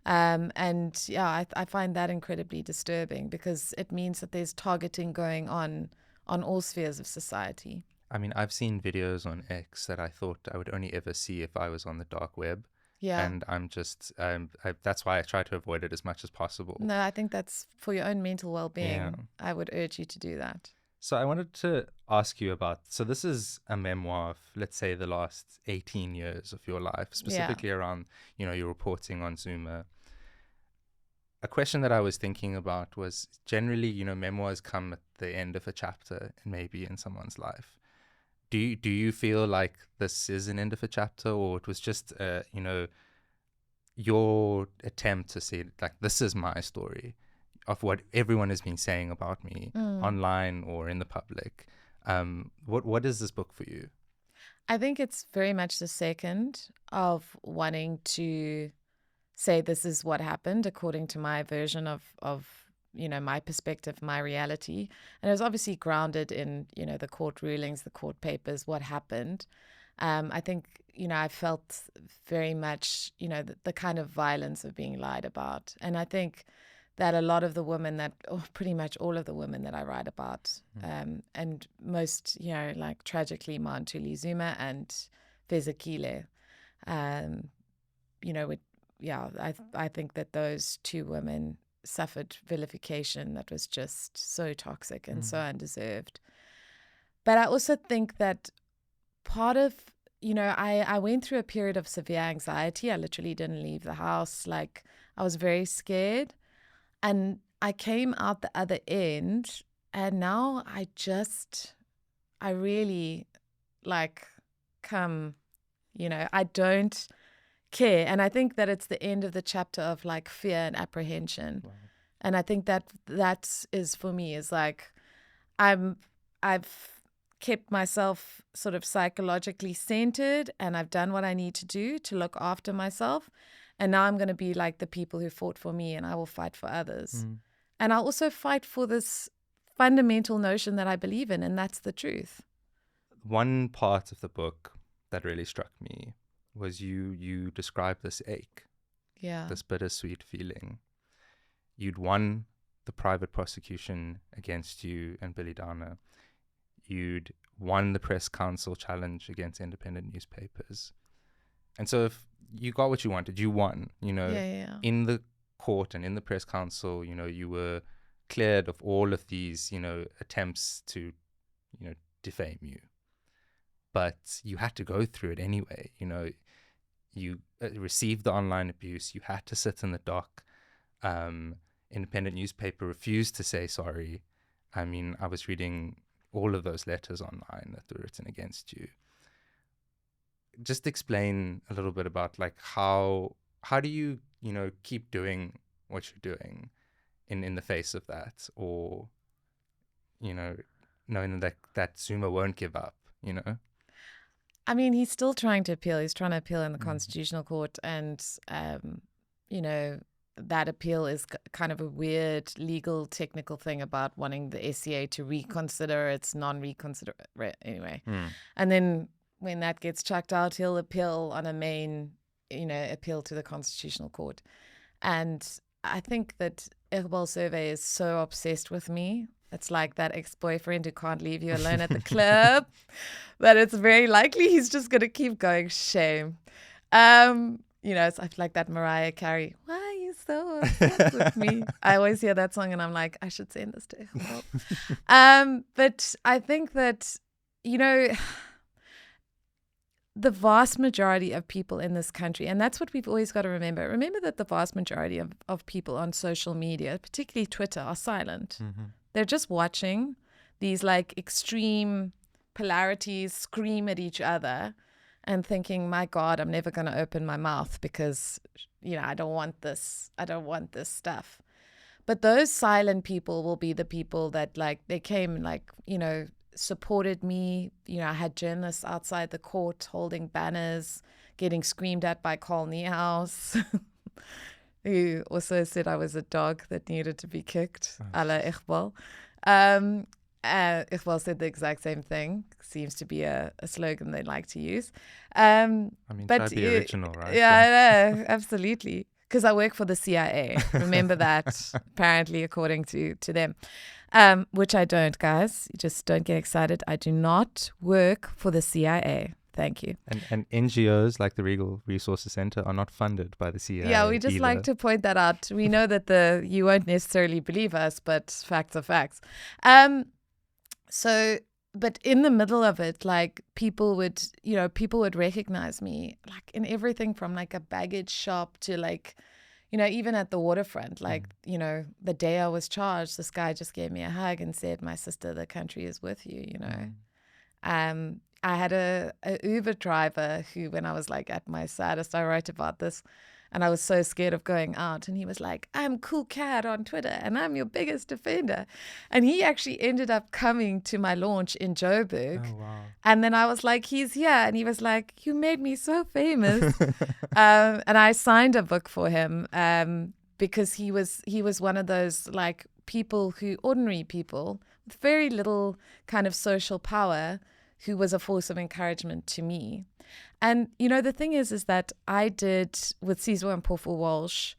And yeah, I find that incredibly disturbing, because it means that there's targeting going on all spheres of society.
I mean, I've seen videos on X that I thought I would only ever see if I was on the dark web.
Yeah.
And I'm just, that's why I try to avoid it as much as possible.
No, I think that's for your own mental well-being.
Yeah.
I would urge you to do that.
So I wanted to ask you about, so this is a memoir of, let's say, the last 18 years of your life, specifically around, your reporting on Zuma. A question that I was thinking about was, generally, memoirs come at the end of a chapter, maybe in someone's life. Do you feel like this is an end of a chapter, or it was just, your attempt to say, like, this is my story of what everyone has been saying about me online or in the public? What is this book for you?
I think it's very much the second of wanting to say this is what happened according to my version of my perspective, my reality. And it was obviously grounded in, the court rulings, the court papers, what happened. I think, I felt very much, the kind of violence of being lied about. And I think that a lot of the women pretty much all of the women that I write about, and most, like tragically Mantuli Zuma and Fezekile, I think that those two women suffered vilification that was just so toxic and so undeserved. But I also think that part of, I went through a period of severe anxiety. I literally didn't leave the house. Like, I was very scared. And I came out the other end, and now I really I don't care. And I think that it's the end of the chapter of like fear and apprehension. Wow. And I think that is for me is like, I've kept myself sort of psychologically centered, and I've done what I need to do to look after myself. And now I'm going to be like the people who fought for me, and I will fight for others. And I'll also fight for this fundamental notion that I believe in, and that's the truth.
One part of the book that really struck me was you described this ache, this bittersweet feeling. You'd won the private prosecution against you and Billy Dana. You'd won the press council challenge against independent newspapers. And so if you got what you wanted, you won, in the court and in the press council, you were cleared of all of these, attempts to, defame you. But you had to go through it anyway. You received the online abuse. You had to sit in the dock. Independent newspaper refused to say sorry. I mean, I was reading all of those letters online that were written against you. Just explain a little bit about like how do you keep doing what you're doing in the face of that, or knowing that Zuma won't give up.
I mean, he's still trying to appeal. He's trying to appeal in the Constitutional Court, and that appeal is kind of a weird legal technical thing about wanting the SCA to reconsider its non-reconsider anyway. And then when that gets chucked out, he'll appeal on a main, appeal to the Constitutional Court. And I think that Iqbal Survey is so obsessed with me. It's like that ex-boyfriend who can't leave you alone at the club, that it's very likely he's just going to keep going. Shame. It's like that Mariah Carey, why are you so obsessed with me? I always hear that song and I'm like, I should send this to Iqbal. But I think that, the vast majority of people in this country, and that's what we've always got to remember that the vast majority of people on social media, particularly Twitter, are silent. Mm-hmm. They're just watching these like extreme polarities scream at each other and thinking, my God, I'm never going to open my mouth because, I don't want this stuff. But those silent people will be the people that like, they came like, supported me. I had journalists outside the court holding banners, getting screamed at by Carl Niehaus, who also said I was a dog that needed to be kicked, a la Iqbal. Iqbal said the exact same thing. Seems to be a slogan they like to use. But
try to be original, right?
Yeah, I know, absolutely. Because I work for the CIA. Remember that, apparently, according to them. Which I don't, guys. You just don't get excited. I do not work for the CIA. Thank you.
And NGOs like the Regal Resources Center are not funded by the CIA.
Yeah, we just
either.
like to point that out. We know that you won't necessarily believe us, but facts are facts. But in the middle of it, like people would recognize me, like in everything from like a baggage shop to like, even at the waterfront, like, the day I was charged, this guy just gave me a hug and said, my sister, the country is with you, I had a Uber driver who, when I was like at my saddest, I wrote about this, and I was so scared of going out. And he was like, I'm Cool Cat on Twitter and I'm your biggest defender. And he actually ended up coming to my launch in Joburg.
Oh, wow.
And then I was like, he's here. And he was like, you made me so famous. And I signed a book for him because he was one of those like ordinary people with very little kind of social power, who was a force of encouragement to me. And, the thing is that I did with Sizwe and Pofu Walsh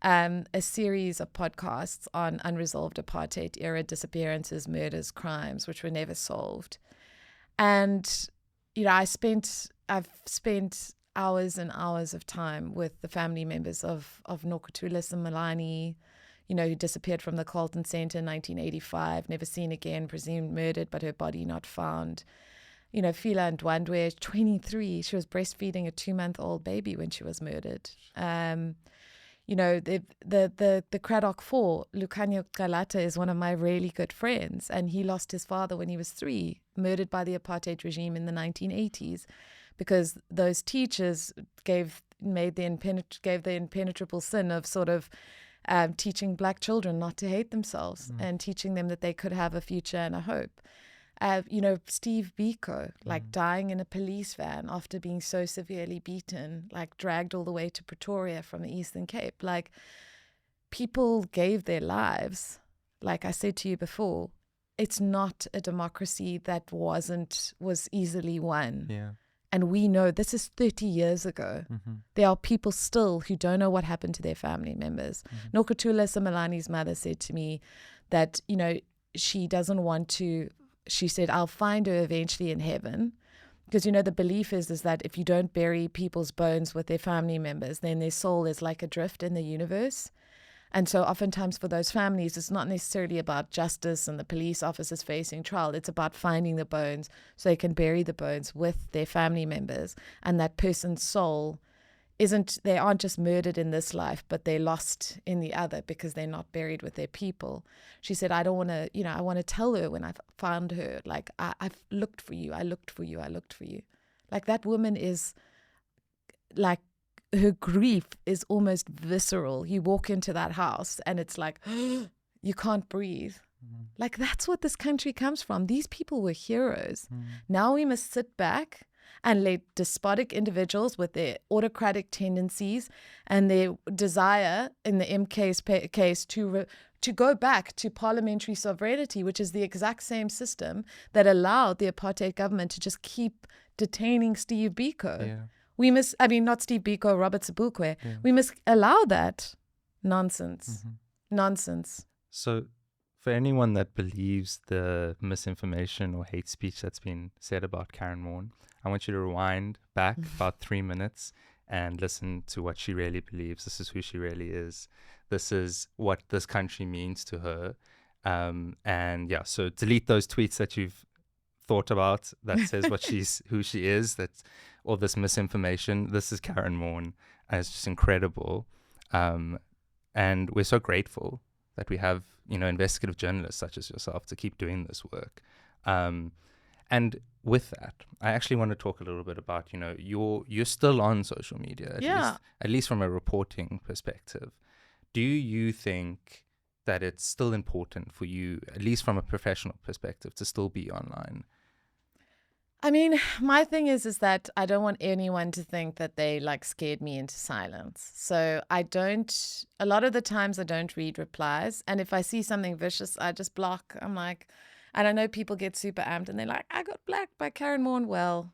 a series of podcasts on unresolved apartheid era disappearances, murders, crimes, which were never solved. And, I've spent hours and hours of time with the family members of Nokuthula Simelane, who disappeared from the Carlton Centre in 1985, never seen again, presumed murdered, but her body not found. Fila Ndwandwe, 23, she was breastfeeding a 2-month-old baby when she was murdered. The Cradock 4, Lucanio Galata, is one of my really good friends, and he lost his father when he was 3, murdered by the apartheid regime in the 1980s, because those teachers gave the impenetrable sin of sort of teaching black children not to hate themselves and teaching them that they could have a future and a hope. Steve Biko, like dying in a police van after being so severely beaten, like dragged all the way to Pretoria from the Eastern Cape. Like, people gave their lives. Like I said to you before, it's not a democracy that was easily won.
Yeah.
And we know this is 30 years ago. Mm-hmm. There are people still who don't know what happened to their family members. Mm-hmm. Nokuthula Simelane's mother said to me that, she doesn't want to. She said, I'll find her eventually in heaven. Because, the belief is that if you don't bury people's bones with their family members, then their soul is like adrift in the universe. And so oftentimes for those families, it's not necessarily about justice and the police officers facing trial. It's about finding the bones so they can bury the bones with their family members. And that person's soul they aren't just murdered in this life, but they're lost in the other because they're not buried with their people. She said, I don't want to, I want to tell her when I found her, like, I've looked for you. I looked for you. I looked for you. Like, that woman is like, her grief is almost visceral. You walk into that house and it's like, you can't breathe. Mm. Like, that's what this country comes from. These people were heroes. Mm. Now we must sit back and let despotic individuals with their autocratic tendencies and their desire, in the MK's case, to go back to parliamentary sovereignty, which is the exact same system that allowed the apartheid government to just keep detaining Steve Biko.
Yeah.
We must, not Steve Biko, Robert Sobukwe.
Yeah.
We must allow that nonsense.
Mm-hmm.
Nonsense.
So for anyone that believes the misinformation or hate speech that's been said about Karyn Maughan, I want you to rewind back about 3 minutes and listen to what she really believes. This is who she really is. This is what this country means to her. And yeah, so delete those tweets that you've thought about that says who she is, that's all this misinformation. This is Karyn Maughan, and it's just incredible. And we're so grateful that we have, investigative journalists such as yourself to keep doing this work. And with that, I actually want to talk a little bit about, you're still on social media, at least from a reporting perspective. Do you think that it's still important for you, at least from a professional perspective, to still be online?
My thing is that I don't want anyone to think that they scared me into silence. So a lot of the times I don't read replies. And if I see something vicious, I just block. I'm like, and I know people get super amped and they're like, I got blacked by Karyn Maughan. Well,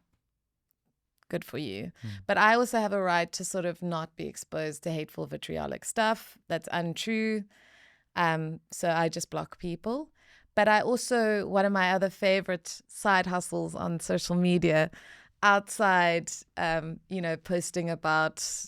good for you. But I also have a right to sort of not be exposed to hateful, vitriolic stuff that's untrue. So I just block people. But I also, one of my other favorite side hustles on social media, outside, posting about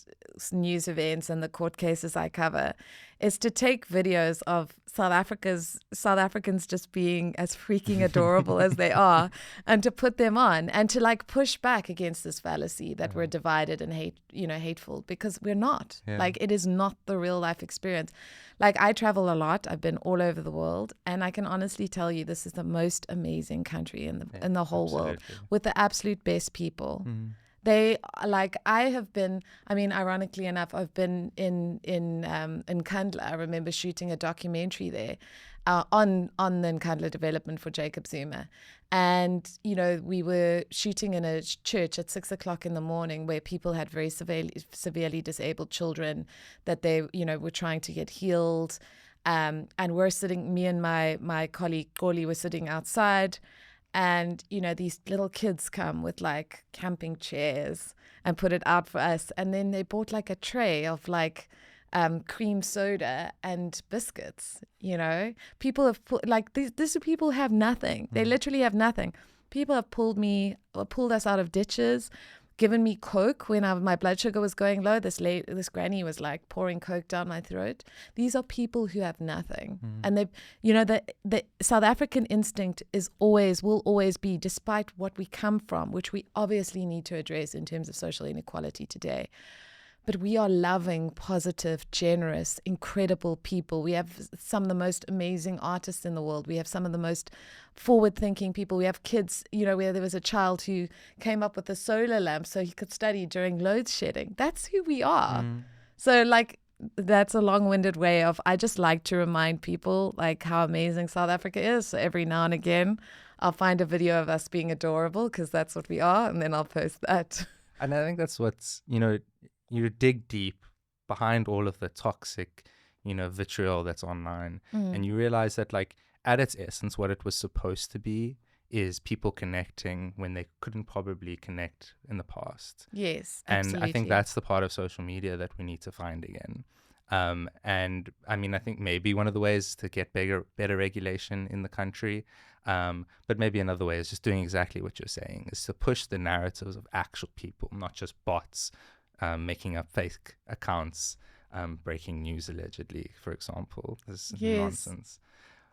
news events and the court cases I cover, is to take videos of South Africans just being as freaking adorable as they are, and to put them on and to push back against this fallacy that we're divided and hateful, because we're not. It is not the real life experience. I travel a lot. I've been all over the world, and I can honestly tell you this is the most amazing country in the whole world, with the absolute best people. They I have been. Ironically enough, I've been in Nkandla. I remember shooting a documentary there on the Nkandla development for Jacob Zuma, and we were shooting in a church at 6 o'clock in the morning where people had very severely disabled children that they were trying to get healed, and we're sitting. Me and my colleague Goli were sitting outside. And, these little kids come with camping chairs and put it out for us. And then they bought a tray of cream soda and biscuits, People have put these people have nothing. They literally have nothing. People have pulled us out of ditches, given me Coke when my blood sugar was going low. This granny was pouring Coke down my throat. These are people who have nothing. And they, the South African instinct will always be, despite what we come from, which we obviously need to address in terms of social inequality today. But we are loving, positive, generous, incredible people. We have some of the most amazing artists in the world. We have some of the most forward-thinking people. We have kids, where there was a child who came up with a solar lamp so he could study during load shedding. That's who we are. So, that's a long-winded way of, I just like to remind people, how amazing South Africa is. So every now and again, I'll find a video of us being adorable, because that's what we are, and then I'll post that.
And I think that's what's, you dig deep behind all of the toxic, vitriol that's online. And you realize that at its essence, what it was supposed to be is people connecting when they couldn't probably connect in the past.
Yes,
and
absolutely.
I think that's the part of social media that we need to find again. And I think maybe one of the ways to get better regulation in the country, but maybe another way is just doing exactly what you're saying, is to push the narratives of actual people, not just bots, making up fake accounts, breaking news allegedly, for example. This is nonsense.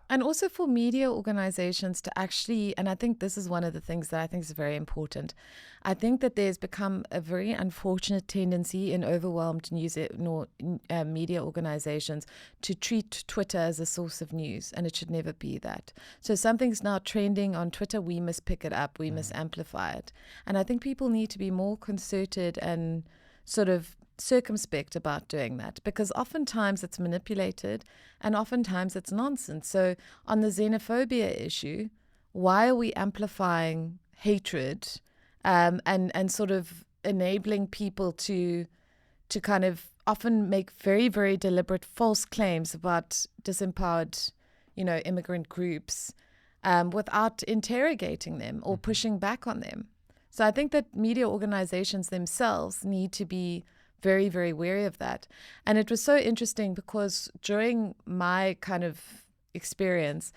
And also for media organizations to actually, and I think this is one of the things that I think is very important, I think that there's become a very unfortunate tendency in overwhelmed media organizations to treat Twitter as a source of news, and it should never be that. So something's now trending on Twitter, we must pick it up, we must amplify it. And I think people need to be more concerted and sort of circumspect about doing that, because oftentimes it's manipulated and oftentimes it's nonsense. So on the xenophobia issue, why are we amplifying hatred and sort of enabling people to kind of often make very, very deliberate false claims about disempowered, immigrant groups without interrogating them or pushing back on them? So I think that media organizations themselves need to be very, very wary of that. And it was so interesting because during my kind of experience,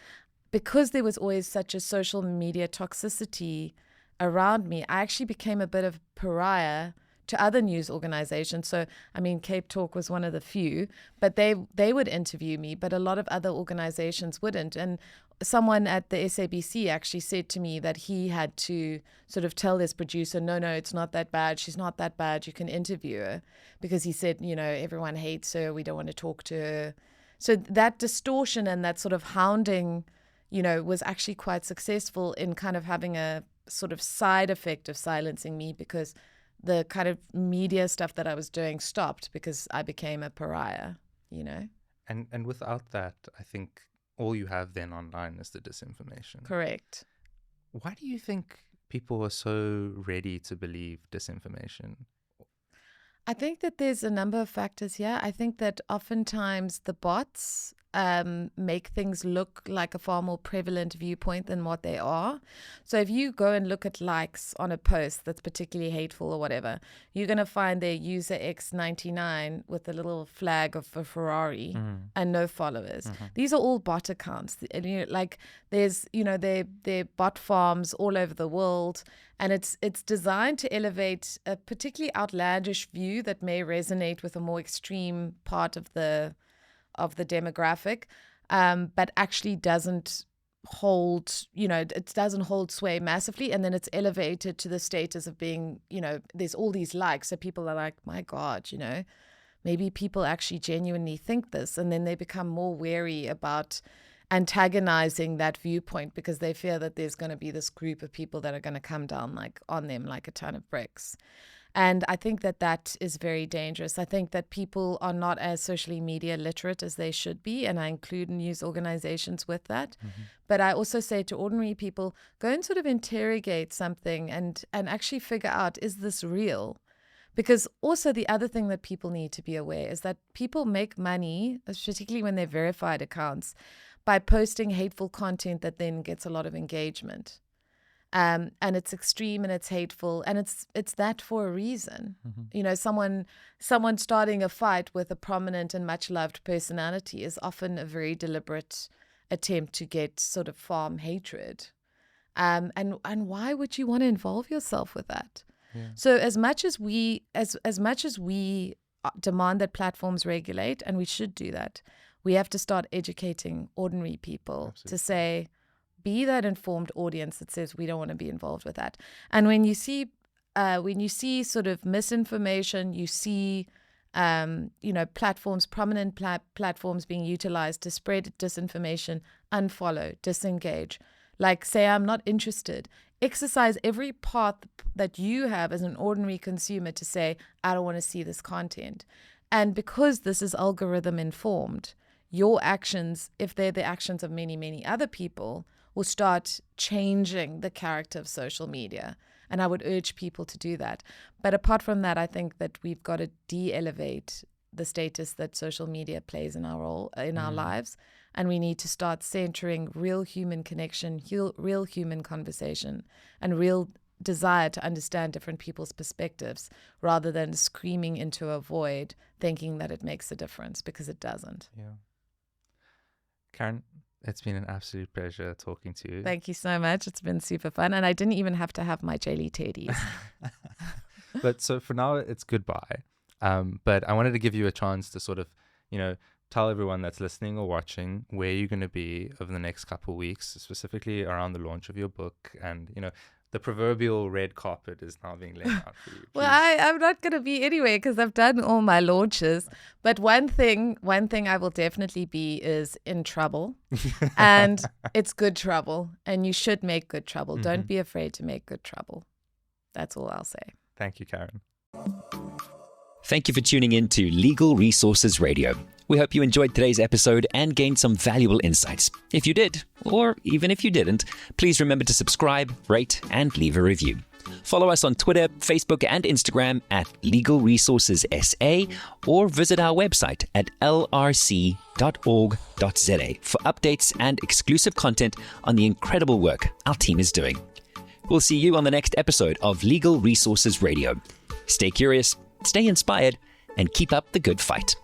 because there was always such a social media toxicity around me, I actually became a bit of pariah to other news organizations. So, I mean, Cape Talk was one of the few, but they would interview me, but a lot of other organizations wouldn't. And someone at the SABC actually said to me that he had to sort of tell his producer, no, it's not that bad. She's not that bad. You can interview her. Because he said, everyone hates her. We don't want to talk to her. So that distortion and that sort of hounding, was actually quite successful in kind of having a sort of side effect of silencing me, because the kind of media stuff that I was doing stopped because I became a pariah,
And without that, I think all you have then online is the disinformation.
Correct.
Why do you think people are so ready to believe disinformation?
I think that there's a number of factors here. I think that oftentimes the bots make things look like a far more prevalent viewpoint than what they are. So if you go and look at likes on a post that's particularly hateful or whatever, you're going to find their user X99 with a little flag of a Ferrari and no followers. These are all bot accounts. And, there's, they're bot farms all over the world. And it's designed to elevate a particularly outlandish view that may resonate with a more extreme part of the demographic, but actually doesn't hold, it doesn't hold sway massively. And then it's elevated to the status of being, there's all these likes. So people are like, my God, maybe people actually genuinely think this. And then they become more wary about antagonizing that viewpoint because they fear that there's going to be this group of people that are going to come down on them like a ton of bricks. And I think that is very dangerous. I think that people are not as socially media literate as they should be, and I include news organizations with that. But I also say to ordinary people, go and sort of interrogate something and actually figure out, is this real? Because also the other thing that people need to be aware is that people make money, particularly when they're verified accounts, by posting hateful content that then gets a lot of engagement. And it's extreme and it's hateful, and it's that for a reason. Someone starting a fight with a prominent and much loved personality is often a very deliberate attempt to get sort of farm hatred. And why would you want to involve yourself with that? Yeah. So as much as we demand that platforms regulate, and we should do that, we have to start educating ordinary people to say, be that informed audience that says we don't want to be involved with that. And when you see sort of misinformation, you see platforms, prominent platforms being utilized to spread disinformation, unfollow, disengage. Like, say, I'm not interested. Exercise every path that you have as an ordinary consumer to say, I don't want to see this content. And because this is algorithm informed, your actions, if they're the actions of many, many other people, will start changing the character of social media. And I would urge people to do that. But apart from that, I think that we've got to de-elevate the status that social media plays in our lives. And we need to start centering real human connection, real human conversation, and real desire to understand different people's perspectives, rather than screaming into a void thinking that it makes a difference, because it doesn't.
Yeah. Karyn, it's been an absolute pleasure talking to you.
Thank you so much. It's been super fun. And I didn't even have to have my jelly teddies.
But so for now, it's goodbye. But I wanted to give you a chance to sort of, tell everyone that's listening or watching where you're going to be over the next couple of weeks, specifically around the launch of your book. And, the proverbial red carpet is now being laid out for you.
Well, I'm not going to be anyway because I've done all my launches. But one thing I will definitely be is in trouble. And it's good trouble. And you should make good trouble. Don't be afraid to make good trouble. That's all I'll say.
Thank you, Karyn.
Thank you for tuning in to Legal Resources Radio. We hope you enjoyed today's episode and gained some valuable insights. If you did, or even if you didn't, please remember to subscribe, rate, and leave a review. Follow us on Twitter, Facebook, and Instagram at Legal Resources SA, or visit our website at lrc.org.za for updates and exclusive content on the incredible work our team is doing. We'll see you on the next episode of Legal Resources Radio. Stay curious, stay inspired, and keep up the good fight.